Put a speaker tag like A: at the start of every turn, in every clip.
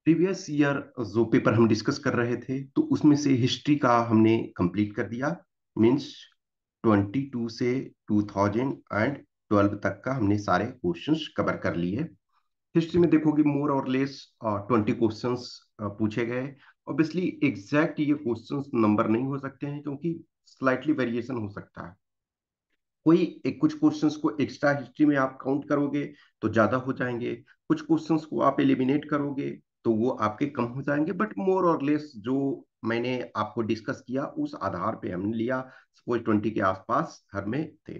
A: Previous year जो paper हम discuss कर रहे थे तो उसमें से हिस्ट्री का हमने कंप्लीट कर दिया। मींस 22 से 2012 तक का हमने सारे क्वेश्चंस कवर कर लिए। हिस्ट्री में देखोगे मोर और लेस 20 क्वेश्चंस पूछे गए। ऑब्वियसली एग्जैक्ट ये क्वेश्चंस नंबर नहीं हो सकते हैं क्योंकि स्लाइटली वेरिएशन हो सकता है। कोई एक कुछ क्वेश्चंस को एक्स्ट्रा हिस्ट्री में आप काउंट करोगे तो ज्यादा हो जाएंगे, कुछ क्वेश्चंस को आप एलिमिनेट करोगे तो वो आपके कम हो जाएंगे। बट मोर और लेस जो मैंने आपको डिस्कस किया उस आधार पे हमने लिया। सपोज 20 के आसपास हर में थे।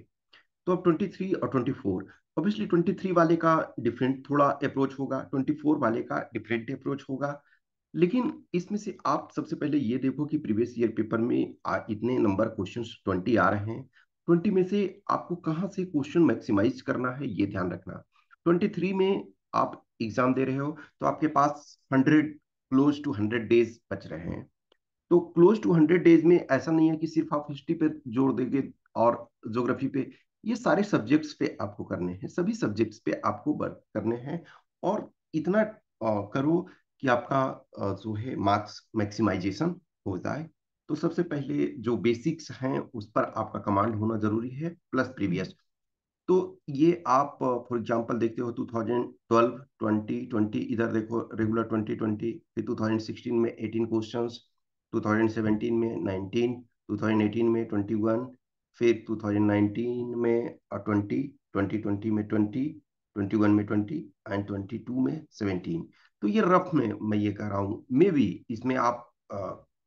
A: तो अब 23 और 24, ऑब्वियसली 23 वाले का डिफरेंट थोड़ा अप्रोच होगा, 24 वाले का डिफरेंट अप्रोच होगा। लेकिन इसमें से आप सबसे पहले ये देखो कि प्रीवियस ईयर पेपर में इतने नंबर क्वेश्चन 20 आ रहे हैं। 20 में से आपको कहाँ से क्वेश्चन मैक्सिमाइज करना है ये ध्यान रखना। 23 में आप एग्जाम दे रहे हो तो आपके पास 100, क्लोज टू 100 डेज बच रहे हैं। तो क्लोज टू 100 डेज में ऐसा नहीं है कि सिर्फ आप हिस्ट्री पे जोर देंगे और ज्योग्राफी पे। ये सारे सब्जेक्ट्स पे आपको करने हैं, सभी सब्जेक्ट्स पे आपको वर्क करने हैं। और इतना करो कि आपका जो है मार्क्स मैक्सिमाइजेशन हो जाए। तो सबसे पहले जो बेसिक्स हैं उस पर आपका कमांड होना जरूरी है, प्लस प्रीवियस। तो ये आप फॉर एग्जांपल देखते हो 2012 2020, इधर देखो रेगुलर 2020, फिर 2016 में 18 क्वेश्चंस, 2017 में 19, 2018 में 21, फिर 2019 में 20, 2020 में 20, 21 में 20 एंड 22 में 17। तो ये रफ में मैं ये कह रहा हूँ, मे बी इसमें आप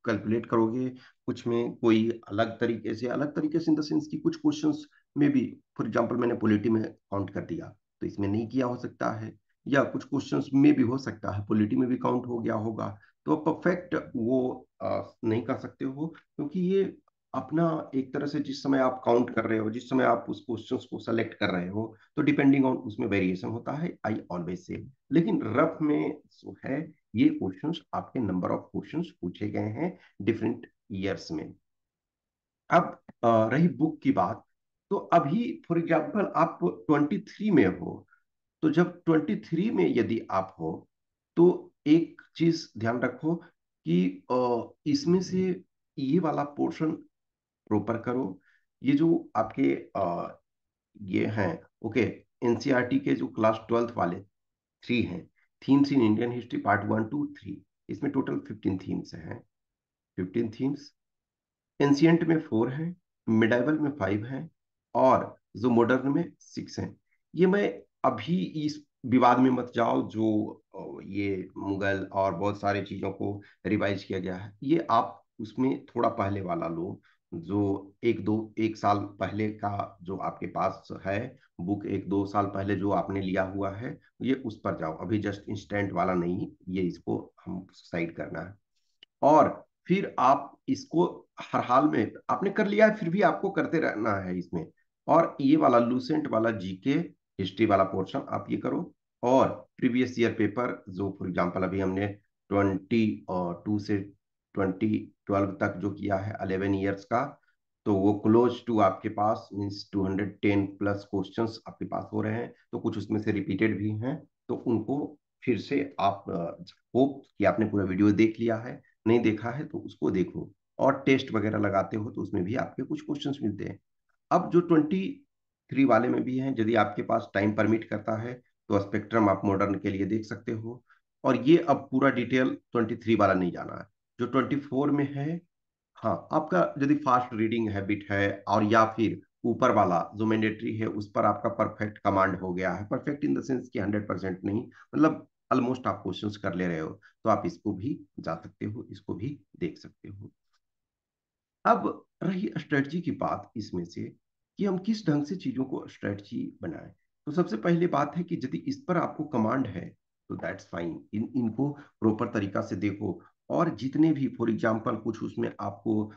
A: कैलकुलेट करोगे कुछ में कोई अलग तरीके से इन द सेंस कि कुछ क्वेश्चंस में भी, फॉर एग्जांपल मैंने पॉलिटी में काउंट कर दिया तो इसमें नहीं किया हो सकता है, या कुछ क्वेश्चंस में भी हो सकता है पॉलिटी में भी काउंट हो गया होगा। तो परफेक्ट वो नहीं कर सकते हो क्योंकि ये अपना एक तरह से जिस समय आप काउंट कर रहे हो, जिस समय आप उस क्वेश्चंस को सेलेक्ट कर रहे हो, तो डिपेंडिंग ऑन उसमें वेरिएशन होता है, आई ऑलवेज से। लेकिन रफ में जो है ये क्वेश्चंस आपके नंबर ऑफ क्वेश्चंस पूछे गए हैं डिफरेंट ईयर्स में। अब रही बुक की बात, तो अभी फॉर एग्जांपल आप 23 में हो, तो जब 23 में यदि आप हो तो एक चीज ध्यान रखो कि इसमें से ये वाला पोर्शन प्रॉपर करो। ये जो आपके ये हैं, ओके, एनसीईआरटी के जो क्लास 12th वाले 3 हैं, themes in Indian history part 1 2 3, इसमें टोटल 15 थीम्स हैं। 15 थीम्स, एंशियंट में 4 हैं, मिडाइवल में 5 हैं, और जो मॉडर्न में 6 हैं। ये मैं अभी इस विवाद में मत जाओ जो ये मुगल और बहुत सारी चीजों को रिवाइज किया गया है, ये आप उसमें थोड़ा पहले वाला लो, जो एक साल पहले का जो आपके पास है बुक, 1 2 साल पहले जो आपने लिया हुआ है, ये उस पर जाओ। अभी जस्ट इंस्टेंट वाला नहीं, ये इसको हम साइड करना है। और फिर आप इसको हर हाल में आपने कर लिया है, फिर भी आपको करते रहना है इसमें। और ये वाला लूसेंट वाला जीके हिस्ट्री वाला पोर्शन आप ये करो। और प्रीवियस ईयर पेपर जो फॉर एग्जांपल अभी हमने 22 से 2012 तक जो किया है 11 ईयर्स का, तो वो क्लोज टू आपके पास मीन्स 210 प्लस क्वेश्चंस आपके पास हो रहे हैं। तो कुछ उसमें से रिपीटेड भी हैं, तो उनको फिर से आप होप कि आपने पूरा वीडियो देख लिया है, नहीं देखा है तो उसको देखो। और टेस्ट वगैरह लगाते हो तो उसमें भी आपके कुछ क्वेश्चंस मिलते हैं। अब जो 23 वाले में भी हैं, यदि आपके पास टाइम परमिट करता है तो स्पेक्ट्रम आप मॉडर्न के लिए देख सकते हो। और ये अब पूरा डिटेल 23 वाला नहीं जाना है, जो 24 में है। हाँ, आपका यदि फास्ट रीडिंग हैबिट है और या फिर ऊपर वाला जो मैंडेटरी है उस पर आपका परफेक्ट कमांड हो गया है, परफेक्ट इन द सेंस कि 100% नहीं, मतलब ऑलमोस्ट आप क्वेश्चंस कर ले रहे हो, तो आप इसको भी जा सकते हो, इसको भी देख सकते हो। अब रही स्ट्रेटजी की बात इसमें से कि हम किस ढंग से चीजों को स्ट्रेटजी बनाएं। तो सबसे पहले बात है कि यदि इस पर आपको कमांड है तो दैट्स फाइन, इनको प्रॉपर तरीका से देखो। और जितने भी फॉर एग्जांपल कुछ उसमें आपको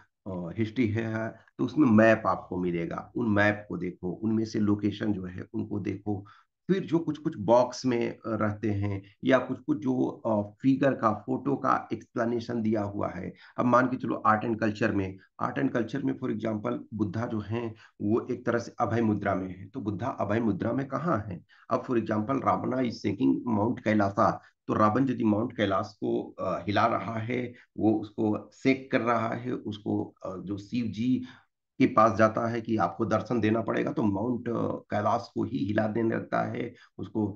A: हिस्ट्री है तो उसमें मैप आपको मिलेगा, उन मैप को देखो, उनमें से लोकेशन जो है उनको देखो। फिर जो कुछ कुछ बॉक्स में रहते हैं, या कुछ कुछ जो फिगर का, फोटो का एक्सप्लेनेशन दिया हुआ है। अब मान के चलो आर्ट एंड कल्चर में फॉर एग्जांपल बुद्धा जो हैं वो एक तरह से अभय मुद्रा में है, तो बुद्धा अभय मुद्रा में कहाँ है? अब for example Ravana is seeking mount Kailasa, तो रावण यदि माउंट कैलाश को हिला रहा है, वो उसको सेक कर रहा है, उसको जो शिव जी के पास जाता है कि आपको दर्शन देना पड़ेगा, तो माउंट कैलाश को ही हिला देने लगता है, उसको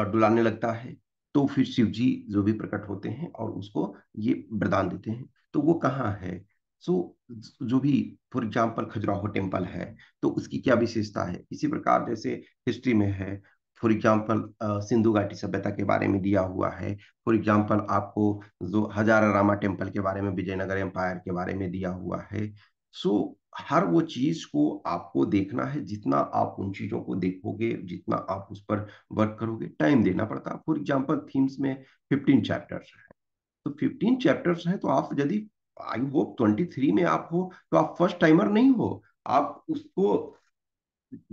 A: डुलाने लगता है। तो फिर शिव जी जो भी प्रकट होते हैं और उसको ये वरदान देते हैं, तो वो कहाँ है? सो जो भी फॉर एग्जाम्पल खजुराहो टेम्पल है, तो उसकी क्या विशेषता है? इसी प्रकार जैसे हिस्ट्री में है, फॉर एग्जाम्पल सिंधु घाटी सभ्यता के बारे में दिया हुआ है। फॉर एग्जाम्पल आपको जो हजारा रामा टेम्पल के बारे में, विजयनगर एम्पायर के बारे में दिया हुआ है। सो हर वो चीज को आपको देखना है, जितना आप उन चीजों को देखोगे, जितना आप उस पर वर्क करोगे, टाइम देना पड़ता है। फॉर एग्जाम्पल थीम्स में 15 चैप्टर्स है, तो 15 चैप्टर्स हैं, तो आप यदि आई होप 23 में आप हो, तो आप फर्स्ट टाइमर नहीं हो। आप उसको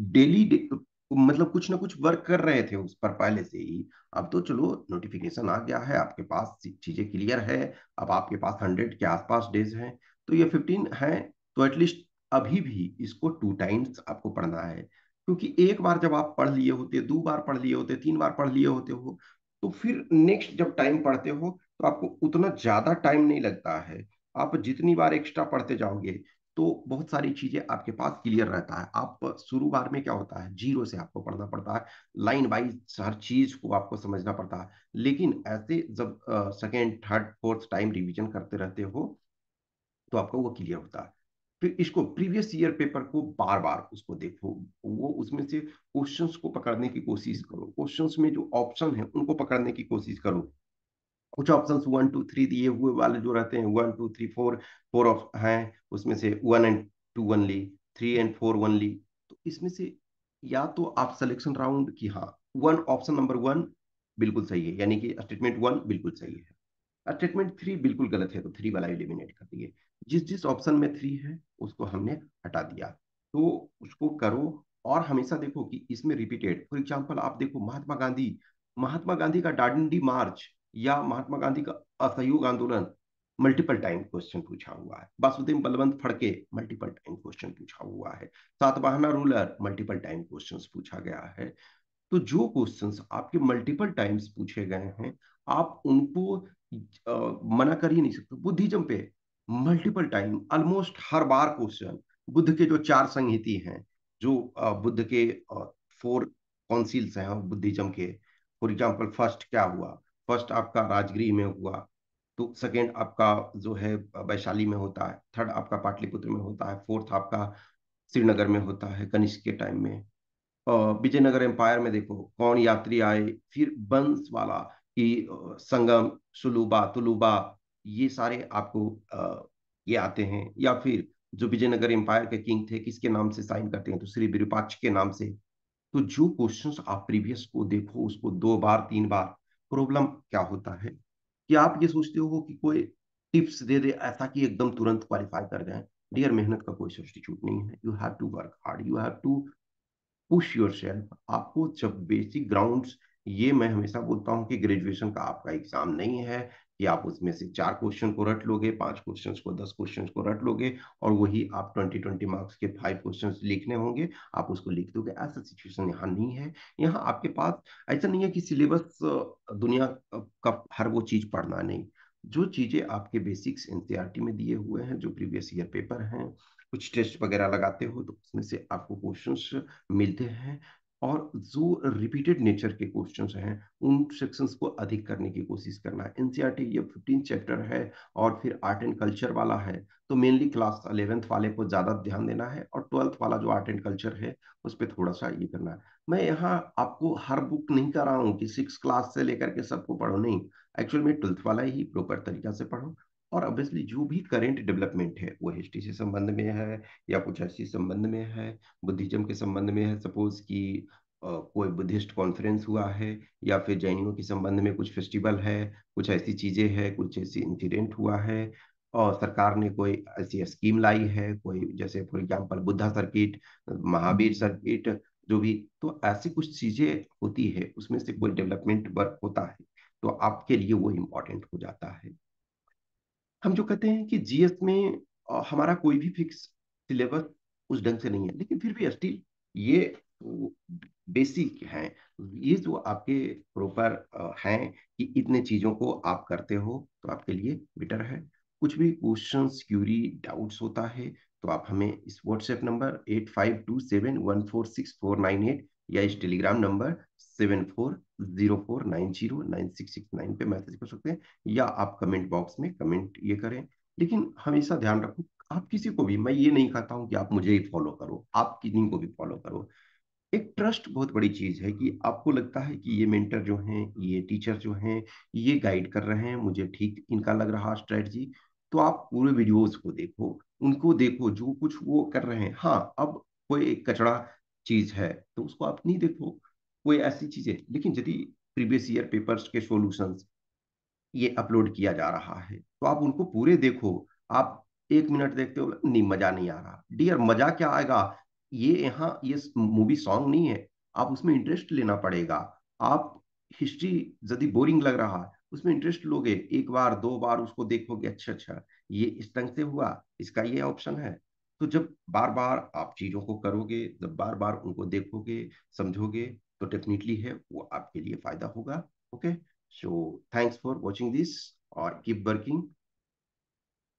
A: डेली मतलब कुछ ना कुछ वर्क कर रहे थे उस पर पहले से ही। अब तो चलो नोटिफिकेशन आ गया है, आपके पास चीजें क्लियर है, अब आपके पास 100 के आसपास डेज हैं, तो ये 15 है। तो एटलीस्ट अभी भी इसको 2 टाइम्स आपको पढ़ना है, क्योंकि एक बार जब आप पढ़ लिए होते, 2 बार पढ़ लिए होते, 3 बार पढ़ लिए होते हो, तो फिर नेक्स्ट जब टाइम पढ़ते हो तो आपको उतना ज्यादा टाइम नहीं लगता है। आप जितनी बार एक्स्ट्रा पढ़ते जाओगे, तो बहुत सारी चीजें आपके पास क्लियर रहता है। आप शुरू बार में क्या होता है, जीरो से आपको पढ़ना पड़ता है, लाइन वाइज हर चीज को आपको समझना पड़ता है। लेकिन ऐसे जब second third fourth time revision करते रहते हो, तो आपका वो क्लियर होता है। फिर इसको प्रीवियस ईयर पेपर को बार बार उसको देखो, वो उसमें से क्वेश्चंस को पकड़ने की कोशिश करो, क्वेश्चंस में जो ऑप्शन है उनको पकड़ने की कोशिश करो। कुछ ऑप्शंस 1 2 3 दिए हुए वाले जो रहते हैं, 1 2 3 4, फोर ऑफ हैं, उसमें से 1 and 2 ओनली, 3 and 4 ओनली। तो इसमें से या तो आप सिलेक्शन राउंड की, हाँ, वन ऑप्शन नंबर 1 बिल्कुल सही है, यानी कि स्टेटमेंट 1 बिल्कुल सही है, स्टेटमेंट 3 बिल्कुल गलत है, तो 3 वाला एलिमिनेट कर दिए। जिस जिस ऑप्शन में 3 है उसको हमने हटा दिया, तो उसको करो। और हमेशा देखो कि इसमें रिपीटेड, फॉर एग्जाम्पल आप देखो महात्मा गांधी का दांडी मार्च या महात्मा गांधी का असहयोग आंदोलन, मल्टीपल टाइम क्वेश्चन पूछा हुआ है। Vasudev Balwant Phadke, multiple time question पूछा हुआ है। Satavahana ruler, multiple time question पूछा गया है। तो जो क्वेश्चंस आपके मल्टीपल टाइम्स पूछे गए हैं, आप उनको मना कर ही नहीं सकते। बुद्धिज्म पे मल्टीपल टाइम, ऑलमोस्ट हर बार क्वेश्चन। बुद्ध के जो 4 संहिति हैं, जो बुद्ध के 4 काउंसिल्स हैं बुद्धिज्म के, फॉर एग्जाम्पल फर्स्ट क्या हुआ, फर्स्ट आपका राजगृह में हुआ, तो सेकेंड आपका जो है वैशाली में होता है, थर्ड आपका पाटलिपुत्र में होता है, फोर्थ आपका श्रीनगर में होता है कनिष्क के टाइम में। विजयनगर एम्पायर में देखो कौन यात्री आए, फिर बंस वाला कि संगम, सुलूबा, तुलुबा, ये सारे आपको ये आते हैं। या फिर जो विजयनगर एम्पायर के किंग थे, किसके नाम से साइन करते हैं, तो श्री विरूपाक्ष के नाम से। तो जो क्वेश्चंस आप प्रीवियस को देखो, उसको 2 बार 3 बार। प्रॉब्लम क्या होता है कि आप ये सोचते हो कि कोई टिप्स दे दे ऐसा कि एकदम तुरंत क्वालिफाई कर जाए। डियर, मेहनत का कोई सब्स्टिट्यूट नहीं है, you have to work hard, you have to push yourself. आपको जब बेसिक ग्राउंड्स, ये मैं हमेशा बोलता हूँ कि ग्रेजुएशन का आपका एग्जाम नहीं है कि आप उसमें से 4 क्वेश्चन को रट लोगे, 5 क्वेश्चन को, 10 क्वेश्चन को रट लोगे, और वही आप 20 20 मार्क्स के 5 क्वेश्चन लिखने होंगे, आप उसको लिख दोगे। ऐसा सिचुएशन यहाँ नहीं है। यहाँ आपके पास ऐसा नहीं है कि सिलेबस दुनिया का हर वो चीज पढ़ना नहीं। जो चीजें आपके बेसिक्स एनसीईआरटी में दिए हुए हैं, जो प्रीवियस ईयर पेपर हैं, कुछ टेस्ट वगैरह लगाते हो तो उसमें से आपको क्वेश्चंस मिलते हैं। और जो रिपीटेड नेचर के क्वेश्चंस हैं, उन सेक्शंस को अधिक करने की कोशिश करना है। एनसीईआरटी ये 15 चैप्टर है, और फिर आर्ट एंड कल्चर वाला है, तो मेनली क्लास 11th वाले को ज्यादा ध्यान देना है, और 12th वाला जो आर्ट एंड कल्चर है उस पर थोड़ा सा ये करना है। मैं यहाँ आपको हर बुक नहीं कर रहा हूँ कि 6 क्लास से लेकर के सबको पढ़ो, नहीं। एक्चुअल में 12th वाला ही प्रॉपर तरीका से पढ़ो। और ऑब्वियसली जो भी करेंट डेवलपमेंट है, वो हिस्ट्री से संबंध में है, या कुछ ऐसी संबंध में है, बुद्धिज्म के संबंध में है, सपोज कि कोई बुद्धिस्ट कॉन्फ्रेंस हुआ है, या फिर जैनियों के संबंध में कुछ फेस्टिवल है, कुछ ऐसी चीजें हैं, कुछ ऐसी इंसिडेंट हुआ है, और सरकार ने कोई ऐसी स्कीम लाई है, कोई जैसे for example Buddha circuit, Mahavir circuit, जो भी, तो ऐसी कुछ चीजें होती है, उसमें से कोई डेवलपमेंट वर्क होता है, तो आपके लिए वो इम्पोर्टेंट हो जाता है। हम जो कहते हैं कि जीएस में हमारा कोई भी फिक्स सिलेबस उस ढंग से नहीं है, लेकिन फिर भी स्टिल ये बेसिक हैं, ये जो आपके प्रॉपर हैं कि इतने चीजों को आप करते हो तो आपके लिए बेटर है। कुछ भी क्वेश्चंस क्यूरी डाउट्स होता है तो आप हमें इस व्हाट्सएप नंबर 8527146498 या इस टेलीग्राम नंबर 7404909669 पे मैसेज कर सकते हैं, या आप कमेंट बॉक्स में कमेंट ये करें। लेकिन हमेशा ध्यान रखो, आप किसी को भी, मैं ये नहीं कहता हूं कि आप मुझे ही फॉलो करो, आप किन्हीं को भी फॉलो करो। एक ट्रस्ट बहुत बड़ी चीज है कि आपको लगता है कि ये मेंटर जो हैं, ये टीचर जो हैं, ये गाइड कर रहे हैं मुझे, ठीक इनका लग रहा स्ट्रेटजी, तो आप पूरे वीडियोस को देखो, उनको देखो जो कुछ वो कर रहे हैं। हाँ, अब कोई एक कचड़ा चीज है तो उसको आप नहीं देखो, कोई ऐसी चीजें, लेकिन यदि प्रीवियस ईयर पेपर्स के सॉल्यूशंस ये अपलोड किया जा रहा है तो आप उनको पूरे देखो। आप 1 मिनट देखते हो, नहीं मजा नहीं आ रहा, डियर मजा क्या आएगा, ये यहाँ ये मूवी सॉन्ग नहीं है, आप उसमें इंटरेस्ट लेना पड़ेगा। आप हिस्ट्री यदि बोरिंग लग रहा है, उसमें इंटरेस्ट लोगे, एक बार दो बार उसको देखोगे, अच्छा अच्छा ये इस ढंग से हुआ, इसका ये ऑप्शन है। तो जब बार बार आप चीजों को करोगे, जब बार बार उनको देखोगे, समझोगे, तो डेफिनेटली है वो आपके लिए फायदा होगा। Okay, so thanks for watching this, or keep working